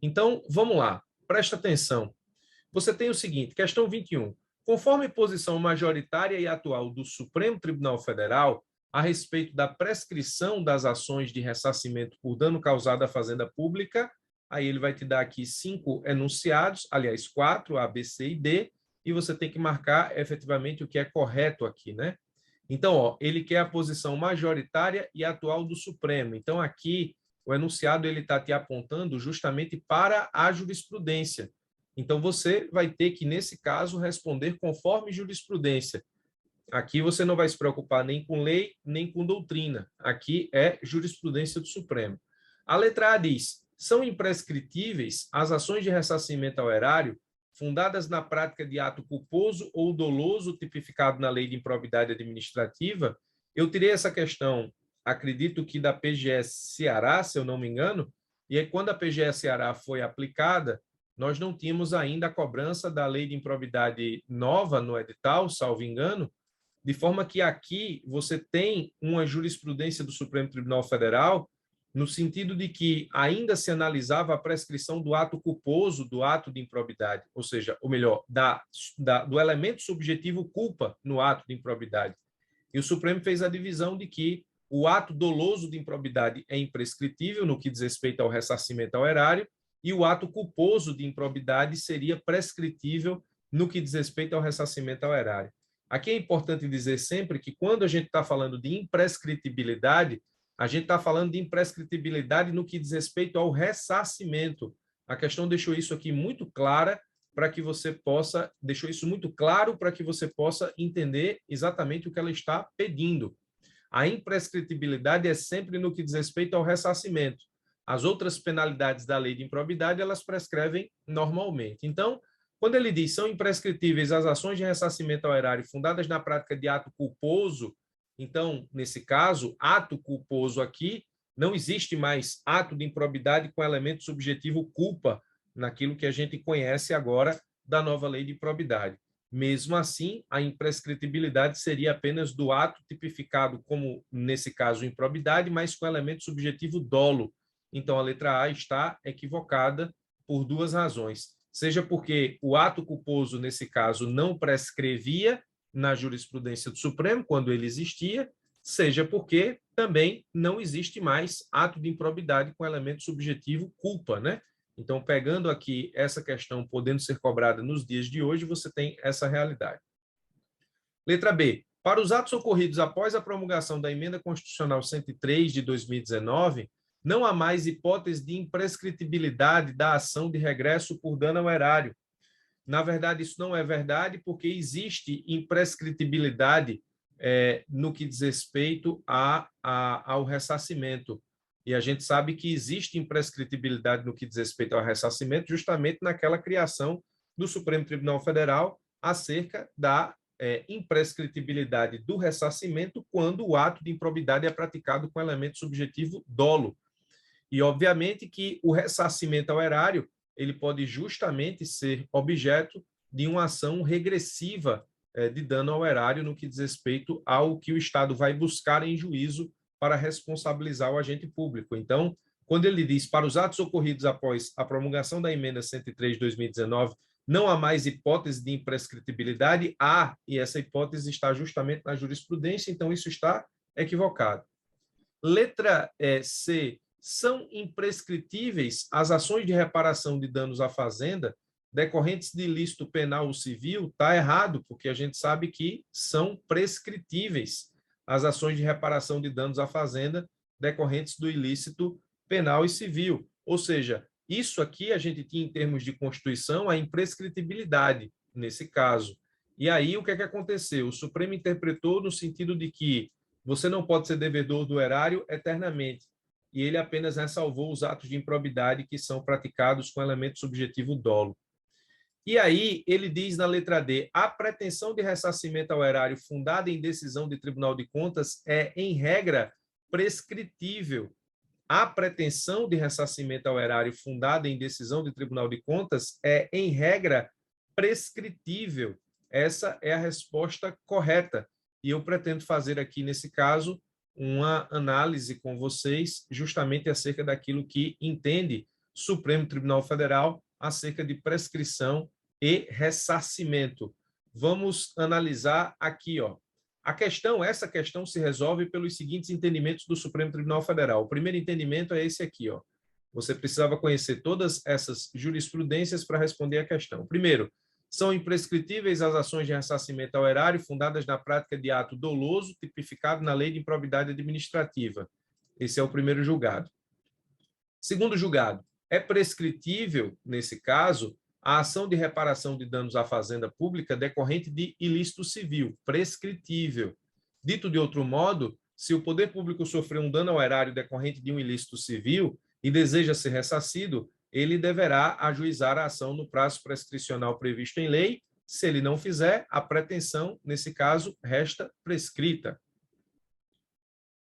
Então, vamos lá, presta atenção. Você tem o seguinte, questão 21. Conforme posição majoritária e atual do Supremo Tribunal Federal a respeito da prescrição das ações de ressarcimento por dano causado à fazenda pública, aí ele vai te dar aqui 5 enunciados, aliás, 4, A, B, C e D, e você tem que marcar efetivamente o que é correto aqui, né? Então, ó, ele quer a posição majoritária e atual do Supremo. Então, aqui, o enunciado ele está te apontando justamente para a jurisprudência. Então, você vai ter que, nesse caso, responder conforme jurisprudência. Aqui você não vai se preocupar nem com lei, nem com doutrina. Aqui é jurisprudência do Supremo. A letra A diz: são imprescritíveis as ações de ressarcimento ao erário fundadas na prática de ato culposo ou doloso tipificado na lei de improbidade administrativa. Eu tirei essa questão, acredito que da PGS Ceará, se eu não me engano, e aí quando a PGS Ceará foi aplicada, nós não tínhamos ainda a cobrança da lei de improbidade nova no edital, salvo engano, de forma que aqui você tem uma jurisprudência do Supremo Tribunal Federal no sentido de que ainda se analisava a prescrição do ato culposo, do ato de improbidade, ou seja, ou melhor, do elemento subjetivo culpa no ato de improbidade. E o Supremo fez a divisão de que o ato doloso de improbidade é imprescritível no que diz respeito ao ressarcimento ao erário e o ato culposo de improbidade seria prescritível no que diz respeito ao ressarcimento ao erário. Aqui é importante dizer sempre que quando a gente está falando de imprescritibilidade, a gente está falando de imprescritibilidade no que diz respeito ao ressarcimento. A questão deixou isso aqui muito clara para que você possa, deixou isso muito claro para que você possa entender exatamente o que ela está pedindo. A imprescritibilidade é sempre no que diz respeito ao ressarcimento. As outras penalidades da lei de improbidade, elas prescrevem normalmente. Então, quando ele diz são imprescritíveis as ações de ressarcimento ao erário fundadas na prática de ato culposo, então, nesse caso, ato culposo aqui, não existe mais ato de improbidade com elemento subjetivo culpa, naquilo que a gente conhece agora da nova lei de improbidade. Mesmo assim, a imprescritibilidade seria apenas do ato tipificado como, nesse caso, improbidade, mas com elemento subjetivo dolo. Então, a letra A está equivocada por duas razões. Seja porque o ato culposo, nesse caso, não prescrevia na jurisprudência do Supremo, quando ele existia, seja porque também não existe mais ato de improbidade com elemento subjetivo culpa, né? Então, pegando aqui essa questão podendo ser cobrada nos dias de hoje, você tem essa realidade. Letra B. Para os atos ocorridos após a promulgação da Emenda Constitucional 103 de 2019, não há mais hipótese de imprescritibilidade da ação de regresso por dano ao erário. Na verdade, isso não é verdade, porque existe imprescritibilidade no que diz respeito ao ressarcimento. E a gente sabe que existe imprescritibilidade no que diz respeito ao ressarcimento, justamente naquela criação do Supremo Tribunal Federal acerca da imprescritibilidade do ressarcimento quando o ato de improbidade é praticado com elemento subjetivo dolo. E, obviamente, que o ressarcimento ao erário ele pode justamente ser objeto de uma ação regressiva de dano ao erário no que diz respeito ao que o Estado vai buscar em juízo para responsabilizar o agente público. Então, quando ele diz para os atos ocorridos após a promulgação da Emenda 103 de 2019, não há mais hipótese de imprescritibilidade, há, e essa hipótese está justamente na jurisprudência, então isso está equivocado. Letra C. São imprescritíveis as ações de reparação de danos à fazenda decorrentes de ilícito penal ou civil? Está errado, porque a gente sabe que são prescritíveis as ações de reparação de danos à fazenda decorrentes do ilícito penal e civil. Ou seja, isso aqui a gente tinha em termos de Constituição a imprescritibilidade, nesse caso. E aí o que é que aconteceu? O Supremo interpretou no sentido de que você não pode ser devedor do erário eternamente. E ele apenas ressalvou os atos de improbidade que são praticados com elemento subjetivo dolo. E aí ele diz na letra D, a pretensão de ressarcimento ao erário fundada em decisão de Tribunal de Contas é, em regra, prescritível. A pretensão de ressarcimento ao erário fundada em decisão de Tribunal de Contas é, em regra, prescritível. Essa é a resposta correta. E eu pretendo fazer aqui, nesse caso, uma análise com vocês justamente acerca daquilo que entende Supremo Tribunal Federal acerca de prescrição e ressarcimento. Vamos analisar aqui, ó. Essa questão se resolve pelos seguintes entendimentos do Supremo Tribunal Federal. O primeiro entendimento é esse aqui, ó. Você precisava conhecer todas essas jurisprudências para responder a questão. Primeiro, são imprescritíveis as ações de ressarcimento ao erário fundadas na prática de ato doloso tipificado na Lei de Improbidade Administrativa. Esse é o primeiro julgado. Segundo julgado, é prescritível, nesse caso, a ação de reparação de danos à fazenda pública decorrente de ilícito civil, prescritível. Dito de outro modo, se o poder público sofreu um dano ao erário decorrente de um ilícito civil e deseja ser ressarcido, ele deverá ajuizar a ação no prazo prescricional previsto em lei. Se ele não fizer, a pretensão, nesse caso, resta prescrita.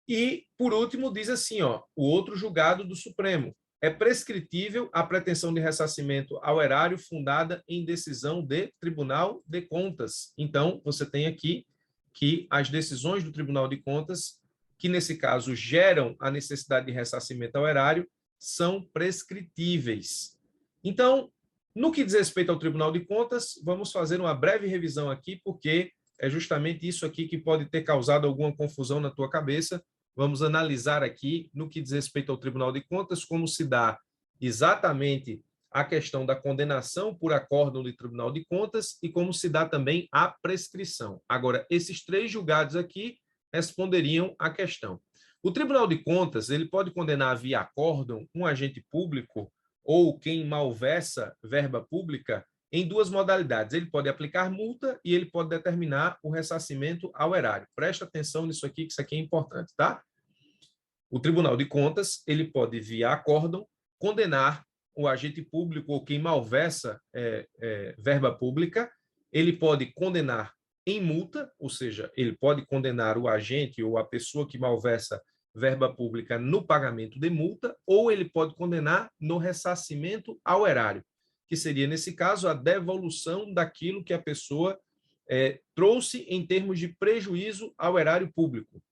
E, por último, diz assim, ó, o outro julgado do Supremo. É prescritível a pretensão de ressarcimento ao erário fundada em decisão de Tribunal de Contas. Então, você tem aqui que as decisões do Tribunal de Contas, que nesse caso geram a necessidade de ressarcimento ao erário, são prescritíveis. Então, no que diz respeito ao Tribunal de Contas, vamos fazer uma breve revisão aqui, porque é justamente isso aqui que pode ter causado alguma confusão na tua cabeça. Vamos analisar aqui, no que diz respeito ao Tribunal de Contas, como se dá exatamente a questão da condenação por acórdão do Tribunal de Contas e como se dá também a prescrição. Agora, esses três julgados aqui responderiam à questão. O Tribunal de Contas, ele pode condenar via acórdão um agente público ou quem malversa verba pública em duas modalidades. Ele pode aplicar multa e ele pode determinar o ressarcimento ao erário. Presta atenção nisso aqui, que isso aqui é importante, tá? O Tribunal de Contas, ele pode, via acórdão, condenar o agente público ou quem malversa verba pública. Ele pode condenar em multa, ou seja, ele pode condenar o agente ou a pessoa que malversa verba pública no pagamento de multa, ou ele pode condenar no ressarcimento ao erário, que seria, nesse caso, a devolução daquilo que a pessoa trouxe em termos de prejuízo ao erário público.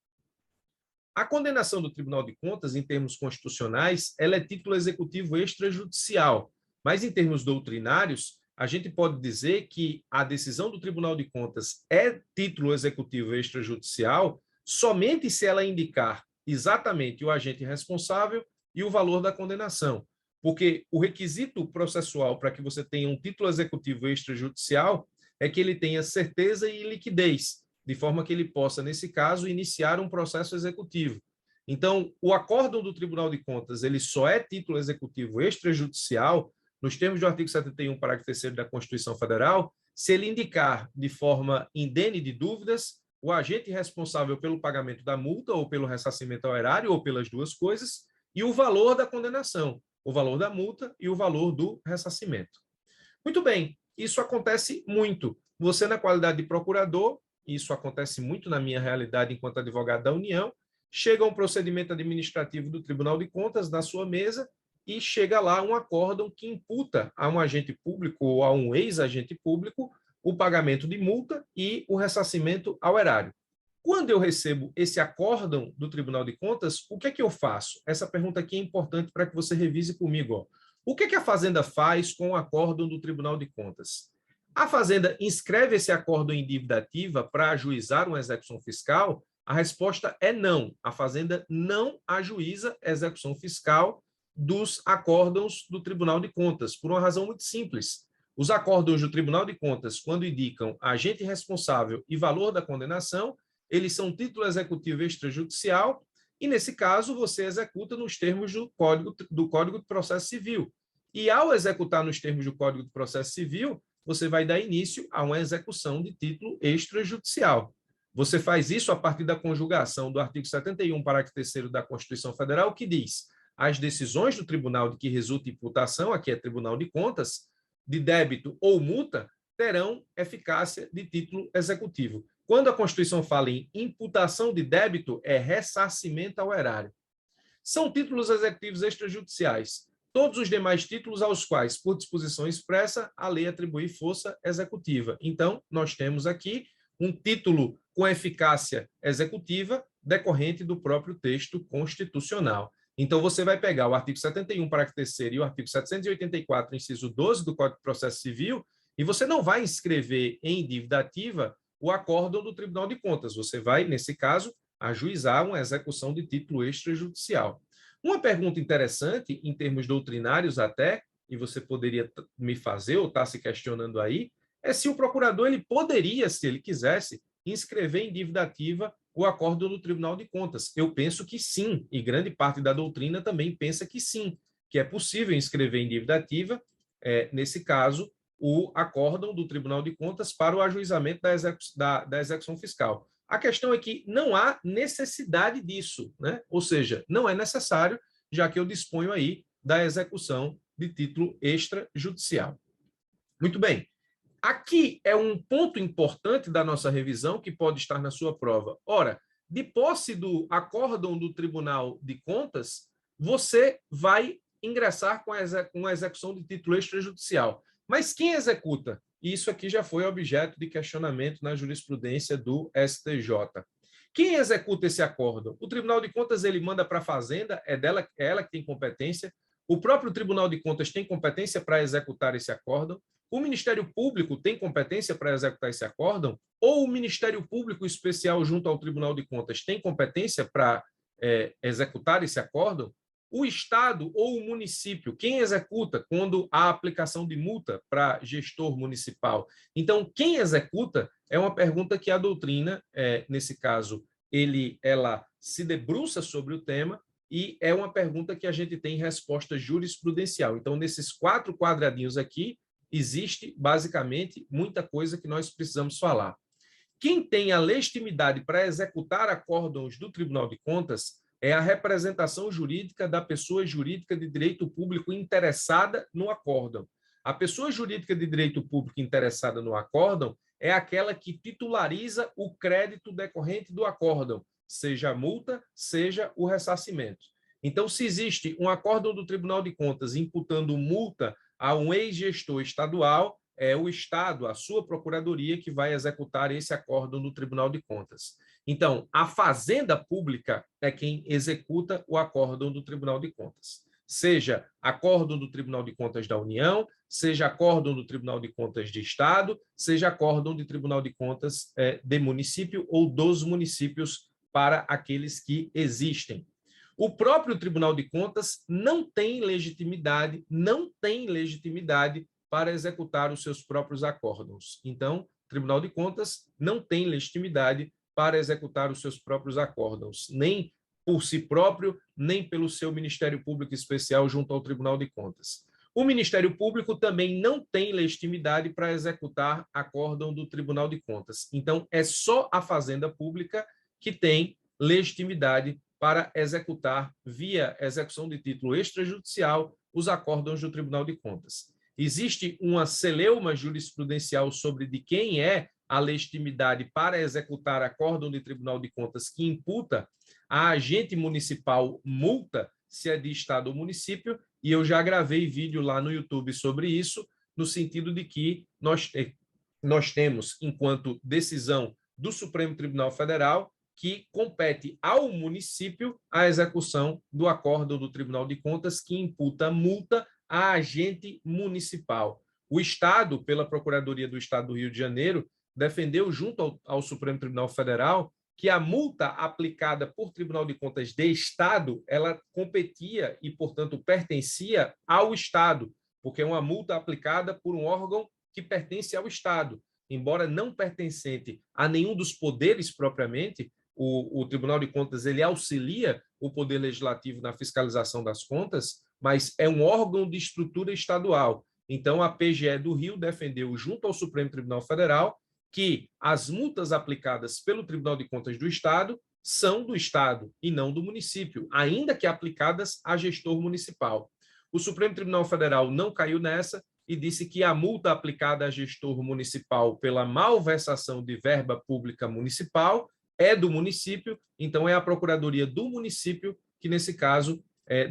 A condenação do Tribunal de Contas, em termos constitucionais, ela é título executivo extrajudicial, mas em termos doutrinários, a gente pode dizer que a decisão do Tribunal de Contas é título executivo extrajudicial somente se ela indicar exatamente o agente responsável e o valor da condenação, porque o requisito processual para que você tenha um título executivo extrajudicial é que ele tenha certeza e liquidez, de forma que ele possa, nesse caso, iniciar um processo executivo. Então, o acórdão do Tribunal de Contas, ele só é título executivo extrajudicial, nos termos do artigo 71, parágrafo 3º da Constituição Federal, se ele indicar de forma indene de dúvidas o agente responsável pelo pagamento da multa ou pelo ressarcimento ao erário, ou pelas duas coisas, e o valor da condenação, o valor da multa e o valor do ressarcimento. Muito bem, isso acontece muito. Você, na qualidade de procurador, isso acontece muito na minha realidade enquanto advogado da União, chega um procedimento administrativo do Tribunal de Contas na sua mesa e chega lá um acórdão que imputa a um agente público ou a um ex-agente público o pagamento de multa e o ressarcimento ao erário. Quando eu recebo esse acórdão do Tribunal de Contas, o que é que eu faço? Essa pergunta aqui é importante para que você revise comigo. Ó. O que é que a Fazenda faz com o acórdão do Tribunal de Contas? A Fazenda inscreve esse acórdão em dívida ativa para ajuizar uma execução fiscal? A resposta é não. A Fazenda não ajuiza a execução fiscal dos acórdãos do Tribunal de Contas, por uma razão muito simples. Os acórdãos do Tribunal de Contas, quando indicam agente responsável e valor da condenação, eles são título executivo extrajudicial e, nesse caso, você executa nos termos do Código de Processo Civil. E, ao executar nos termos do Código de Processo Civil, você vai dar início a uma execução de título extrajudicial. Você faz isso a partir da conjugação do artigo 71, parágrafo 3º da Constituição Federal, que diz: as decisões do tribunal de que resulta imputação, aqui é Tribunal de Contas, de débito ou multa, terão eficácia de título executivo. Quando a Constituição fala em imputação de débito, é ressarcimento ao erário. São títulos executivos extrajudiciais. Todos os demais títulos aos quais, por disposição expressa, a lei atribui força executiva. Então, nós temos aqui um título com eficácia executiva decorrente do próprio texto constitucional. Então, você vai pegar o artigo 71, parágrafo 3º e o artigo 784, inciso 12 do Código de Processo Civil, e você não vai inscrever em dívida ativa o acórdão do Tribunal de Contas. Você vai, nesse caso, ajuizar uma execução de título extrajudicial. Uma pergunta interessante, em termos doutrinários até, e você poderia me fazer ou estar se questionando aí, é se o procurador ele poderia, se ele quisesse, inscrever em dívida ativa o acórdão do Tribunal de Contas. Eu penso que sim, e grande parte da doutrina também pensa que sim, que é possível inscrever em dívida ativa, nesse caso, o acórdão do Tribunal de Contas para o ajuizamento da execução fiscal. A questão é que não há necessidade disso, né? Ou seja, não é necessário, já que eu disponho aí da execução de título extrajudicial. Muito bem. Aqui é um ponto importante da nossa revisão que pode estar na sua prova. Ora, de posse do acórdão do Tribunal de Contas, você vai ingressar com a execução de título extrajudicial. Mas quem executa? Isso aqui já foi objeto de questionamento na jurisprudência do STJ. Quem executa esse acórdão? O Tribunal de Contas ele manda para a Fazenda, é ela que tem competência. O próprio Tribunal de Contas tem competência para executar esse acórdão. O Ministério Público tem competência para executar esse acórdão? Ou o Ministério Público Especial junto ao Tribunal de Contas tem competência para executar esse acórdão? O Estado ou o município, quem executa quando há aplicação de multa para gestor municipal? Então, quem executa é uma pergunta que a doutrina, nesse caso, ela se debruça sobre o tema e é uma pergunta que a gente tem resposta jurisprudencial. Então, nesses 4 quadradinhos aqui, existe, basicamente, muita coisa que nós precisamos falar. Quem tem a legitimidade para executar acórdãos do Tribunal de Contas é a representação jurídica da pessoa jurídica de direito público interessada no acórdão. A pessoa jurídica de direito público interessada no acórdão é aquela que titulariza o crédito decorrente do acórdão, seja a multa, seja o ressarcimento. Então, se existe um acórdão do Tribunal de Contas imputando multa a um ex-gestor estadual, é o Estado, a sua procuradoria, que vai executar esse acórdão do Tribunal de Contas. Então, a Fazenda Pública é quem executa o acórdão do Tribunal de Contas. Seja acórdão do Tribunal de Contas da União, seja acórdão do Tribunal de Contas de Estado, seja acórdão do Tribunal de Contas de município ou dos municípios para aqueles que existem. O próprio Tribunal de Contas não tem legitimidade para executar os seus próprios acórdãos. Então, o Tribunal de Contas não tem legitimidade para executar os seus próprios acórdãos, nem por si próprio, nem pelo seu Ministério Público Especial junto ao Tribunal de Contas. O Ministério Público também não tem legitimidade para executar acórdão do Tribunal de Contas. Então, é só a Fazenda Pública que tem legitimidade para executar, via execução de título extrajudicial, os acórdãos do Tribunal de Contas. Existe uma celeuma jurisprudencial sobre de quem é a legitimidade para executar acórdão de Tribunal de Contas que imputa a agente municipal multa, se é de Estado ou município, e eu já gravei vídeo lá no YouTube sobre isso, no sentido de que nós temos, enquanto decisão do Supremo Tribunal Federal, que compete ao município a execução do acórdão do Tribunal de Contas que imputa multa a agente municipal. O Estado, pela Procuradoria do Estado do Rio de Janeiro, defendeu junto ao Supremo Tribunal Federal que a multa aplicada por Tribunal de Contas de Estado, ela competia e, portanto, pertencia ao Estado, porque é uma multa aplicada por um órgão que pertence ao Estado. Embora não pertencente a nenhum dos poderes propriamente, o Tribunal de Contas ele auxilia o Poder Legislativo na fiscalização das contas, mas é um órgão de estrutura estadual. Então, a PGE do Rio defendeu, junto ao Supremo Tribunal Federal, que as multas aplicadas pelo Tribunal de Contas do Estado são do Estado e não do município, ainda que aplicadas a gestor municipal. O Supremo Tribunal Federal não caiu nessa e disse que a multa aplicada a gestor municipal pela malversação de verba pública municipal é do município, então é a Procuradoria do município que, nesse caso,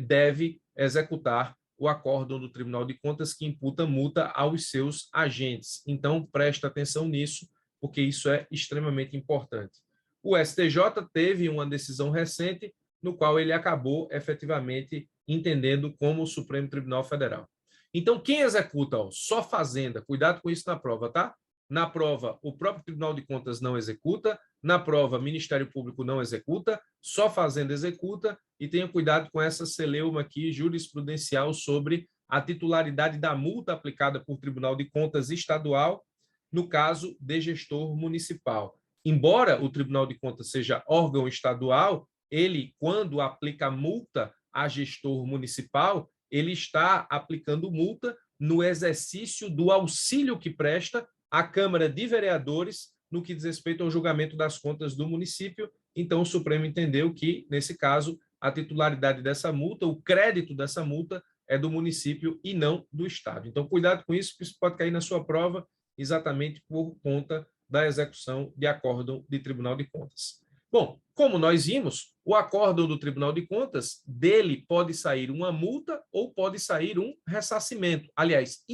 deve executar o acórdão do Tribunal de Contas que imputa multa aos seus agentes. Então, presta atenção nisso, porque isso é extremamente importante. O STJ teve uma decisão recente no qual ele acabou efetivamente entendendo como o Supremo Tribunal Federal. Então, quem executa, ó, só Fazenda, cuidado com isso na prova, tá? Na prova, o próprio Tribunal de Contas não executa, na prova, Ministério Público não executa, só Fazenda executa, e tenha cuidado com essa celeuma aqui jurisprudencial sobre a titularidade da multa aplicada por Tribunal de Contas estadual, no caso de gestor municipal. Embora o Tribunal de Contas seja órgão estadual, ele, quando aplica multa a gestor municipal, ele está aplicando multa no exercício do auxílio que presta à Câmara de Vereadores no que diz respeito ao julgamento das contas do município. Então, o Supremo entendeu que, nesse caso, a titularidade dessa multa, o crédito dessa multa, é do município e não do Estado. Então, cuidado com isso, porque isso pode cair na sua prova exatamente por conta da execução de acórdão de Tribunal de Contas. Bom, como nós vimos, o acórdão do Tribunal de Contas, dele pode sair uma multa ou pode sair um ressarcimento. Aliás,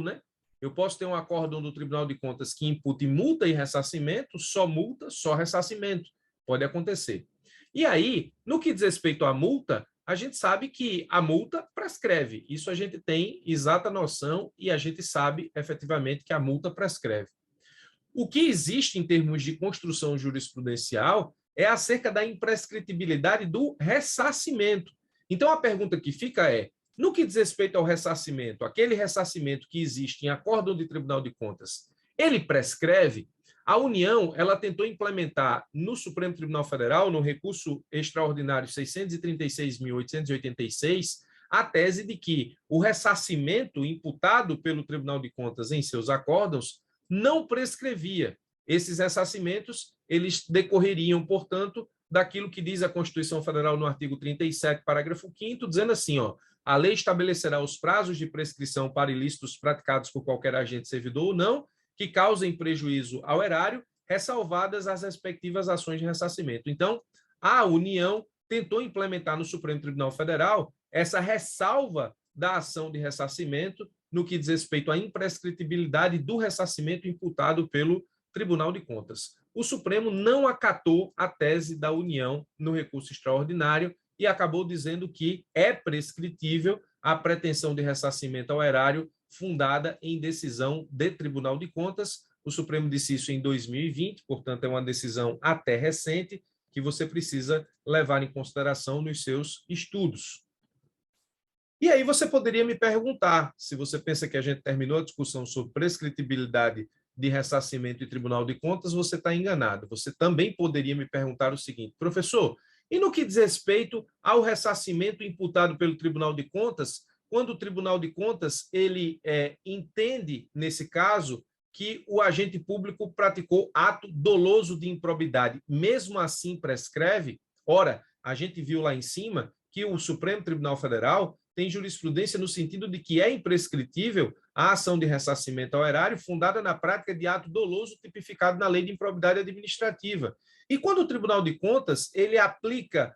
né? Eu posso ter um acórdão do Tribunal de Contas que impute multa e ressarcimento, só ressarcimento. Pode acontecer. E aí, no que diz respeito à multa, a gente sabe que a multa prescreve. Isso a gente tem exata noção e a gente sabe efetivamente que a multa prescreve. O que existe em termos de construção jurisprudencial é acerca da imprescritibilidade do ressarcimento. Então, a pergunta que fica é, no que diz respeito ao ressarcimento, aquele ressarcimento que existe em acórdão de Tribunal de Contas, ele prescreve? A União, ela tentou implementar no Supremo Tribunal Federal, no recurso extraordinário 636.886, a tese de que o ressarcimento imputado pelo Tribunal de Contas em seus acórdãos não prescrevia. Esses ressarcimentos, eles decorreriam, portanto, daquilo que diz a Constituição Federal no artigo 37, parágrafo 5º, dizendo assim, ó, a lei estabelecerá os prazos de prescrição para ilícitos praticados por qualquer agente servidor ou não, que causem prejuízo ao erário, ressalvadas as respectivas ações de ressarcimento. Então, a União tentou implementar no Supremo Tribunal Federal essa ressalva da ação de ressarcimento no que diz respeito à imprescritibilidade do ressarcimento imputado pelo Tribunal de Contas. O Supremo não acatou a tese da União no recurso extraordinário e acabou dizendo que é prescritível a pretensão de ressarcimento ao erário fundada em decisão de Tribunal de Contas. O Supremo disse isso em 2020, portanto, é uma decisão até recente que você precisa levar em consideração nos seus estudos. E aí você poderia me perguntar, se você pensa que a gente terminou a discussão sobre prescritibilidade de ressarcimento e Tribunal de Contas, você está enganado. Você também poderia me perguntar o seguinte, professor, e no que diz respeito ao ressarcimento imputado pelo Tribunal de Contas, quando o Tribunal de Contas ele entende, nesse caso, que o agente público praticou ato doloso de improbidade, mesmo assim prescreve? Ora, a gente viu lá em cima que o Supremo Tribunal Federal tem jurisprudência no sentido de que é imprescritível a ação de ressarcimento ao erário fundada na prática de ato doloso tipificado na Lei de Improbidade Administrativa. E quando o Tribunal de Contas ele aplica,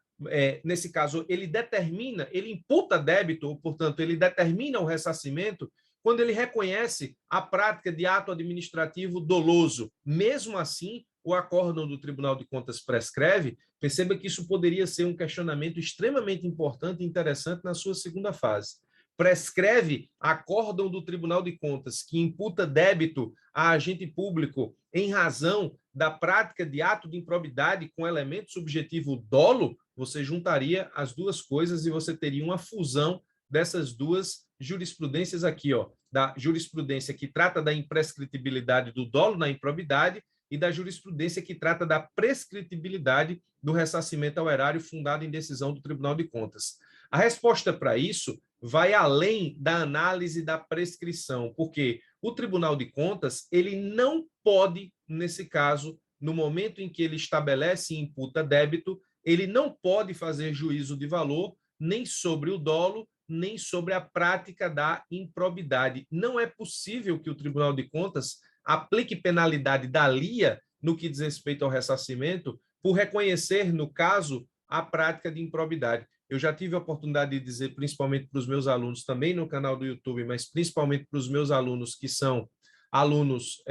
nesse caso, ele determina, ele imputa débito, ou, portanto, ele determina o ressarcimento quando ele reconhece a prática de ato administrativo doloso. Mesmo assim, o acórdão do Tribunal de Contas prescreve. Perceba que isso poderia ser um questionamento extremamente importante e interessante na sua segunda fase. Prescreve acórdão do Tribunal de Contas que imputa débito a agente público em razão da prática de ato de improbidade com elemento subjetivo dolo, você juntaria as duas coisas e você teria uma fusão dessas duas jurisprudências aqui, ó, da jurisprudência que trata da imprescritibilidade do dolo na improbidade e da jurisprudência que trata da prescritibilidade do ressarcimento ao erário fundado em decisão do Tribunal de Contas. A resposta para isso vai além da análise da prescrição, porque o Tribunal de Contas ele não pode, nesse caso, no momento em que ele estabelece e imputa débito, ele não pode fazer juízo de valor nem sobre o dolo, nem sobre a prática da improbidade. Não é possível que o Tribunal de Contas aplique penalidade da LIA no que diz respeito ao ressarcimento por reconhecer, no caso, a prática de improbidade. Eu já tive a oportunidade de dizer, principalmente para os meus alunos, também no canal do YouTube, mas principalmente para os meus alunos que são alunos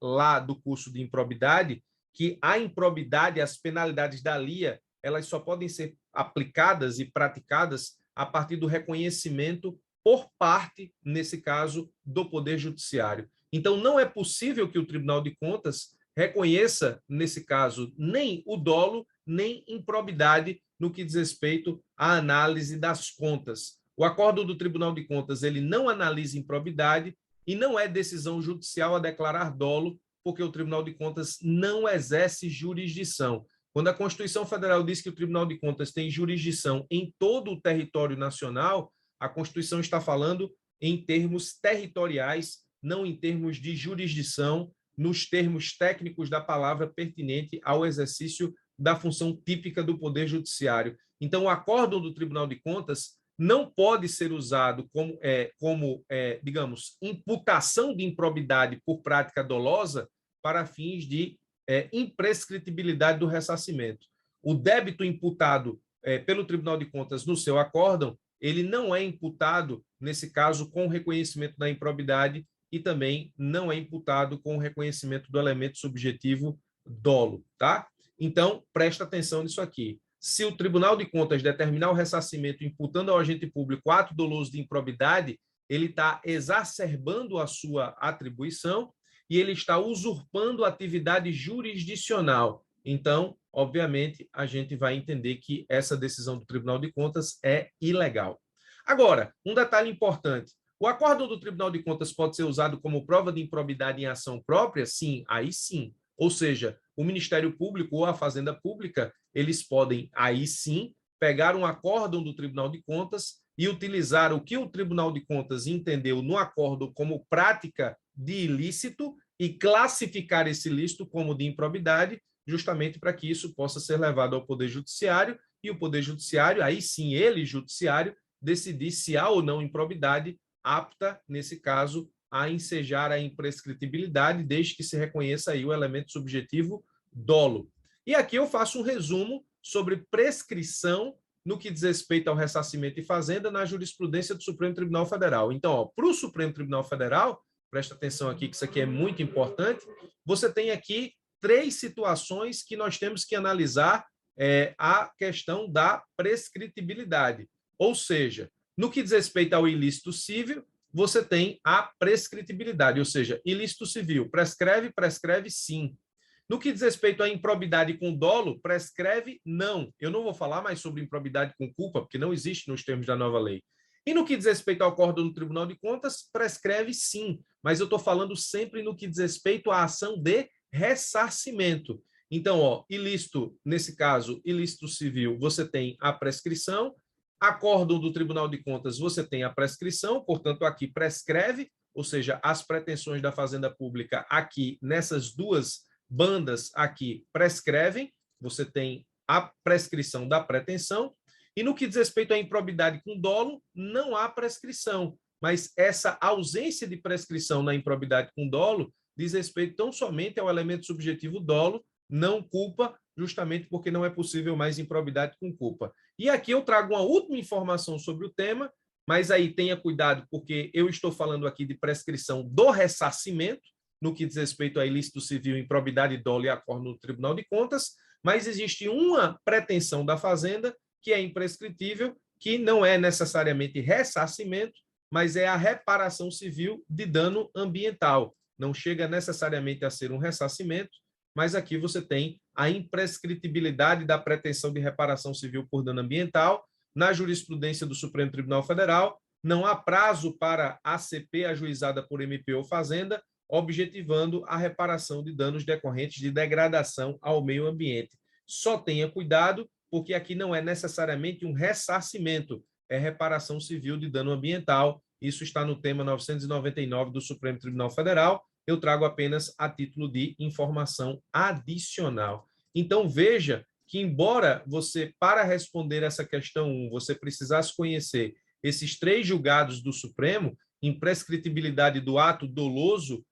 lá do curso de improbidade, que a improbidade, as penalidades da LIA, elas só podem ser aplicadas e praticadas a partir do reconhecimento por parte, nesse caso, do Poder Judiciário. Então, não é possível que o Tribunal de Contas reconheça, nesse caso, nem o dolo, nem improbidade no que diz respeito à análise das contas. O acórdão do Tribunal de Contas ele não analisa improbidade e não é decisão judicial a declarar dolo, porque o Tribunal de Contas não exerce jurisdição. Quando a Constituição Federal diz que o Tribunal de Contas tem jurisdição em todo o território nacional, a Constituição está falando em termos territoriais, não em termos de jurisdição, nos termos técnicos da palavra pertinente ao exercício da função típica do Poder Judiciário. Então, o acórdão do Tribunal de Contas não pode ser usado como digamos, imputação de improbidade por prática dolosa para fins de imprescritibilidade do ressarcimento. O débito imputado pelo Tribunal de Contas no seu acórdão, ele não é imputado, nesse caso, com o reconhecimento da improbidade e também não é imputado com o reconhecimento do elemento subjetivo dolo, tá? Então, presta atenção nisso aqui. Se o Tribunal de Contas determinar o ressarcimento imputando ao agente público ato doloso de improbidade, ele está exacerbando a sua atribuição e ele está usurpando a atividade jurisdicional. Então, obviamente, a gente vai entender que essa decisão do Tribunal de Contas é ilegal. Agora, um detalhe importante. O acórdão do Tribunal de Contas pode ser usado como prova de improbidade em ação própria? Sim, aí sim. Ou seja, o Ministério Público ou a Fazenda Pública, eles podem, aí sim, pegar um acórdão do Tribunal de Contas e utilizar o que o Tribunal de Contas entendeu no acórdão como prática de ilícito e classificar esse ilícito como de improbidade, justamente para que isso possa ser levado ao Poder Judiciário e o Poder Judiciário, aí sim ele, judiciário, decidir se há ou não improbidade apta, nesse caso, a ensejar a imprescritibilidade, desde que se reconheça aí o elemento subjetivo dolo. E aqui eu faço um resumo sobre prescrição no que diz respeito ao ressarcimento e fazenda na jurisprudência do Supremo Tribunal Federal. Então, para o Supremo Tribunal Federal, presta atenção aqui que isso aqui é muito importante, você tem aqui 3 situações que nós temos que analisar a questão da prescritibilidade. Ou seja, no que diz respeito ao ilícito civil, você tem a prescritibilidade, ou seja, ilícito civil, prescreve, prescreve sim. No que diz respeito à improbidade com dolo, prescreve não. Eu não vou falar mais sobre improbidade com culpa, porque não existe nos termos da nova lei. E no que diz respeito ao acórdão do Tribunal de Contas, prescreve sim, mas eu estou falando sempre no que diz respeito à ação de ressarcimento. Então, ilícito, nesse caso, ilícito civil, você tem a prescrição, acórdão do Tribunal de Contas, você tem a prescrição, portanto, aqui prescreve, ou seja, as pretensões da Fazenda Pública aqui, nessas duas bandas aqui, prescrevem, você tem a prescrição da pretensão, e no que diz respeito à improbidade com dolo, não há prescrição, mas essa ausência de prescrição na improbidade com dolo diz respeito tão somente ao elemento subjetivo dolo, não culpa, justamente porque não é possível mais improbidade com culpa. E aqui eu trago uma última informação sobre o tema, mas aí tenha cuidado, porque eu estou falando aqui de prescrição do ressarcimento, no que diz respeito a ilícito civil, improbidade, dolo e acórdão no Tribunal de Contas, mas existe uma pretensão da Fazenda que é imprescritível, que não é necessariamente ressarcimento, mas é a reparação civil de dano ambiental. Não chega necessariamente a ser um ressarcimento, mas aqui você tem a imprescritibilidade da pretensão de reparação civil por dano ambiental. Na jurisprudência do Supremo Tribunal Federal, não há prazo para ACP ajuizada por MP ou Fazenda, objetivando a reparação de danos decorrentes de degradação ao meio ambiente. Só tenha cuidado, porque aqui não é necessariamente um ressarcimento, é reparação civil de dano ambiental. Isso está no tema 999 do Supremo Tribunal Federal. Eu trago apenas a título de informação adicional. Então, veja que, embora você, para responder essa questão 1, você precisasse conhecer esses 3 julgados do Supremo, imprescritibilidade do ato doloso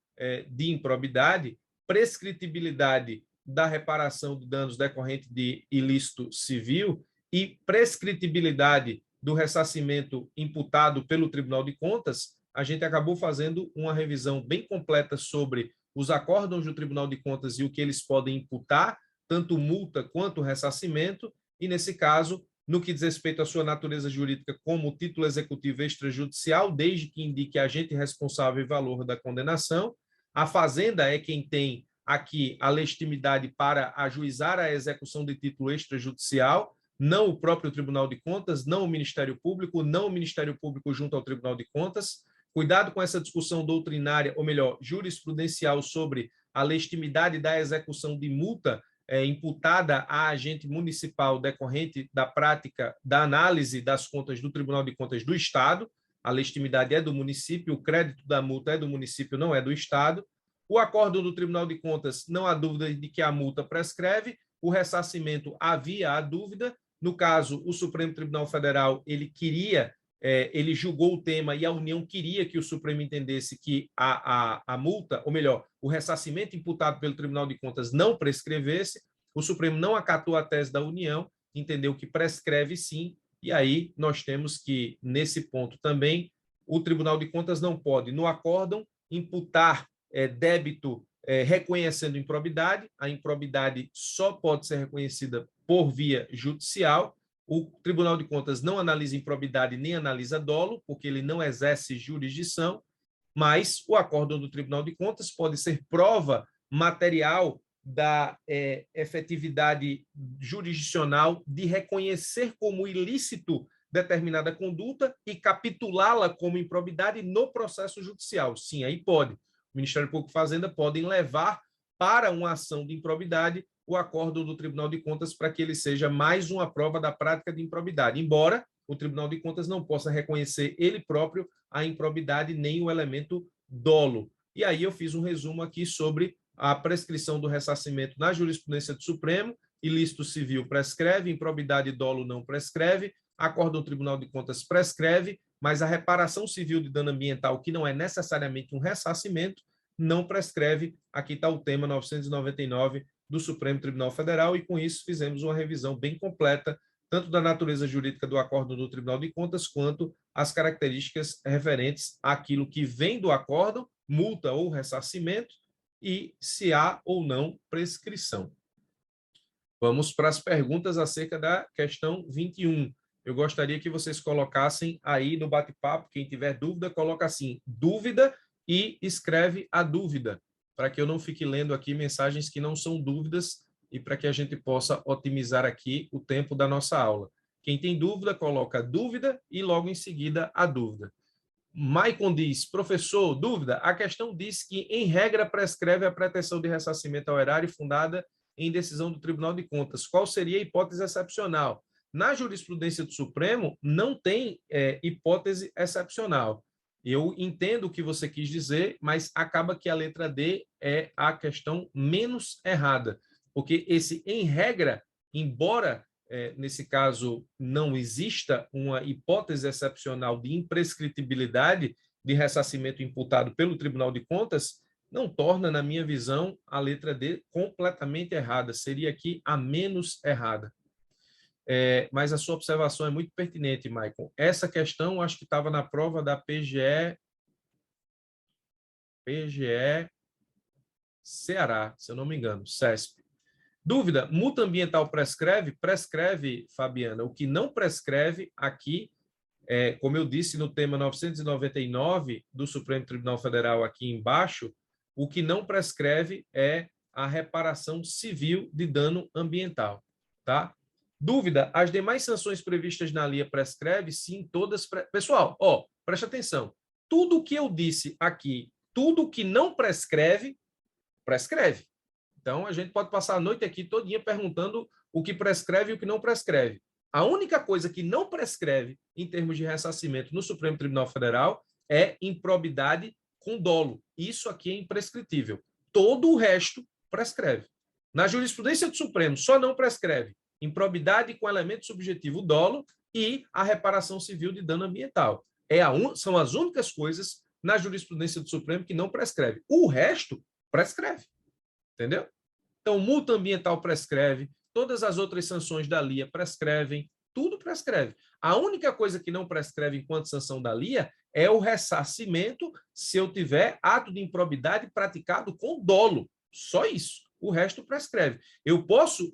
de improbidade, prescritibilidade da reparação de danos decorrente de ilícito civil e prescritibilidade do ressarcimento imputado pelo Tribunal de Contas, a gente acabou fazendo uma revisão bem completa sobre os acórdãos do Tribunal de Contas e o que eles podem imputar, tanto multa quanto ressarcimento, e, nesse caso, no que diz respeito à sua natureza jurídica como título executivo extrajudicial, desde que indique agente responsável e valor da condenação. A Fazenda é quem tem aqui a legitimidade para ajuizar a execução de título extrajudicial, não o próprio Tribunal de Contas, não o Ministério Público, não o Ministério Público junto ao Tribunal de Contas. Cuidado com essa discussão doutrinária, ou melhor, jurisprudencial sobre a legitimidade da execução de multa imputada a agente municipal decorrente da prática da análise das contas do Tribunal de Contas do Estado. A legitimidade é do município, o crédito da multa é do município, não é do Estado. O acórdão do Tribunal de Contas, não há dúvida de que a multa prescreve, o ressarcimento havia a dúvida. No caso, o Supremo Tribunal Federal, ele julgou o tema e a União queria que o Supremo entendesse que a multa, ou melhor, o ressarcimento imputado pelo Tribunal de Contas não prescrevesse. O Supremo não acatou a tese da União, entendeu que prescreve sim, e aí nós temos que, nesse ponto também, o Tribunal de Contas não pode, no acórdão, imputar débito reconhecendo improbidade. A improbidade só pode ser reconhecida por via judicial. O Tribunal de Contas não analisa improbidade nem analisa dolo, porque ele não exerce jurisdição, mas o acórdão do Tribunal de Contas pode ser prova material da efetividade jurisdicional de reconhecer como ilícito determinada conduta e capitulá-la como improbidade no processo judicial. Sim, aí pode. O Ministério Público e Fazenda podem levar para uma ação de improbidade o acórdão do Tribunal de Contas para que ele seja mais uma prova da prática de improbidade, embora o Tribunal de Contas não possa reconhecer ele próprio a improbidade nem o elemento dolo. E aí eu fiz um resumo aqui sobre a prescrição do ressarcimento na jurisprudência do Supremo. Ilícito civil prescreve, improbidade e dolo não prescreve, acórdão do Tribunal de Contas prescreve, mas a reparação civil de dano ambiental, que não é necessariamente um ressarcimento, não prescreve. Aqui está o tema 999 do Supremo Tribunal Federal, e com isso fizemos uma revisão bem completa, tanto da natureza jurídica do acórdão do Tribunal de Contas, quanto as características referentes àquilo que vem do acórdão, multa ou ressarcimento, e se há ou não prescrição. Vamos para as perguntas acerca da questão 21. Eu gostaria que vocês colocassem aí no bate-papo, quem tiver dúvida, coloca assim, dúvida, e escreve a dúvida, para que eu não fique lendo aqui mensagens que não são dúvidas e para que a gente possa otimizar aqui o tempo da nossa aula. Quem tem dúvida, coloca dúvida e logo em seguida a dúvida. Maicon diz, professor, dúvida, a questão diz que, em regra, prescreve a pretensão de ressarcimento ao erário fundada em decisão do Tribunal de Contas. Qual seria a hipótese excepcional? Na jurisprudência do Supremo, não tem hipótese excepcional. Eu entendo o que você quis dizer, mas acaba que a letra D é a questão menos errada, porque esse, em regra, embora nesse caso não exista uma hipótese excepcional de imprescritibilidade de ressarcimento imputado pelo Tribunal de Contas, não torna, na minha visão, a letra D completamente errada. Seria aqui a menos errada. Mas a sua observação é muito pertinente, Maicon. Essa questão, acho que estava na prova da PGE Ceará, se eu não me engano, CESP. Dúvida, multa ambiental prescreve? Prescreve, Fabiana. O que não prescreve aqui, como eu disse no tema 999 do Supremo Tribunal Federal aqui embaixo, o que não prescreve é a reparação civil de dano ambiental, tá? Dúvida, as demais sanções previstas na LIA prescreve? Sim, todas. Pessoal, preste atenção. Tudo o que eu disse aqui, tudo que não prescreve, prescreve. Então, a gente pode passar a noite aqui todinha perguntando o que prescreve e o que não prescreve. A única coisa que não prescreve, em termos de ressarcimento no Supremo Tribunal Federal, é improbidade com dolo. Isso aqui é imprescritível. Todo o resto prescreve. Na jurisprudência do Supremo, só não prescreve improbidade com elemento subjetivo dolo e a reparação civil de dano ambiental. São as únicas coisas na jurisprudência do Supremo que não prescreve. O resto prescreve. Entendeu? Então, multa ambiental prescreve, todas as outras sanções da LIA prescrevem, tudo prescreve. A única coisa que não prescreve enquanto sanção da LIA é o ressarcimento se eu tiver ato de improbidade praticado com dolo. Só isso. o resto prescreve. Eu posso,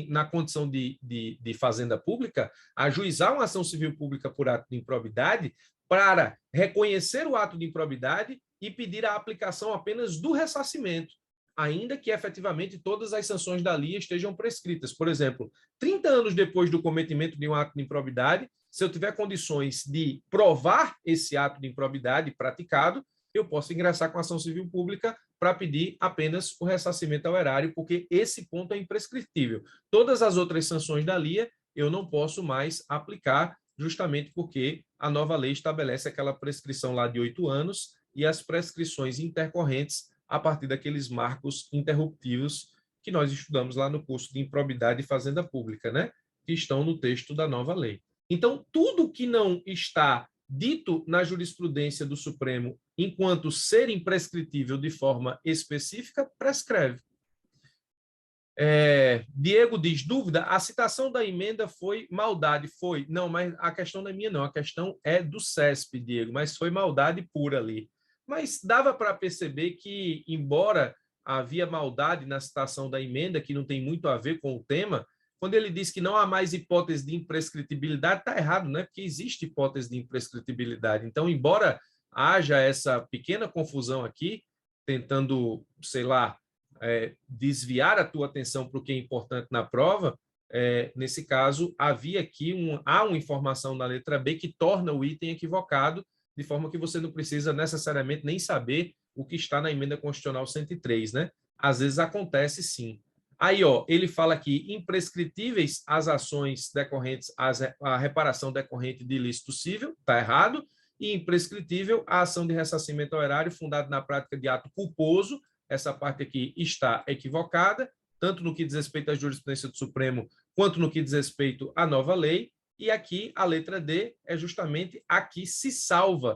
na condição de fazenda pública, ajuizar uma ação civil pública por ato de improbidade para reconhecer o ato de improbidade e pedir a aplicação apenas do ressarcimento, ainda que efetivamente todas as sanções da LIA estejam prescritas. Por exemplo, 30 anos depois do cometimento de um ato de improbidade, se eu tiver condições de provar esse ato de improbidade praticado, eu posso ingressar com ação civil pública para pedir apenas o ressarcimento ao erário, porque esse ponto é imprescritível. Todas as outras sanções da LIA eu não posso mais aplicar, justamente porque a nova lei estabelece aquela prescrição lá de 8 anos e as prescrições intercorrentes a partir daqueles marcos interruptivos que nós estudamos lá no curso de improbidade e fazenda pública, né? Que estão no texto da nova lei. Então, tudo que não está dito na jurisprudência do Supremo enquanto ser imprescritível de forma específica, prescreve. Diego diz, dúvida, a citação da emenda foi maldade? Foi. Não, mas a questão não é minha, não. A questão é do CESP, Diego, mas foi maldade pura ali. Mas dava para perceber que, embora havia maldade na citação da emenda, que não tem muito a ver com o tema, quando ele diz que não há mais hipótese de imprescritibilidade, está errado, né? Porque existe hipótese de imprescritibilidade. Então, embora haja essa pequena confusão aqui, tentando, sei lá, desviar a tua atenção para o que é importante na prova, nesse caso, havia aqui há uma informação na letra B que torna o item equivocado, de forma que você não precisa necessariamente nem saber o que está na emenda constitucional 103, né? Às vezes acontece sim. Aí, ó, ele fala aqui, imprescritíveis as ações decorrentes, a reparação decorrente de ilícito civil, está errado, e imprescritível a ação de ressarcimento ao erário fundada na prática de ato culposo, essa parte aqui está equivocada, tanto no que diz respeito à jurisprudência do Supremo, quanto no que diz respeito à nova lei, e aqui a letra D é justamente a que se salva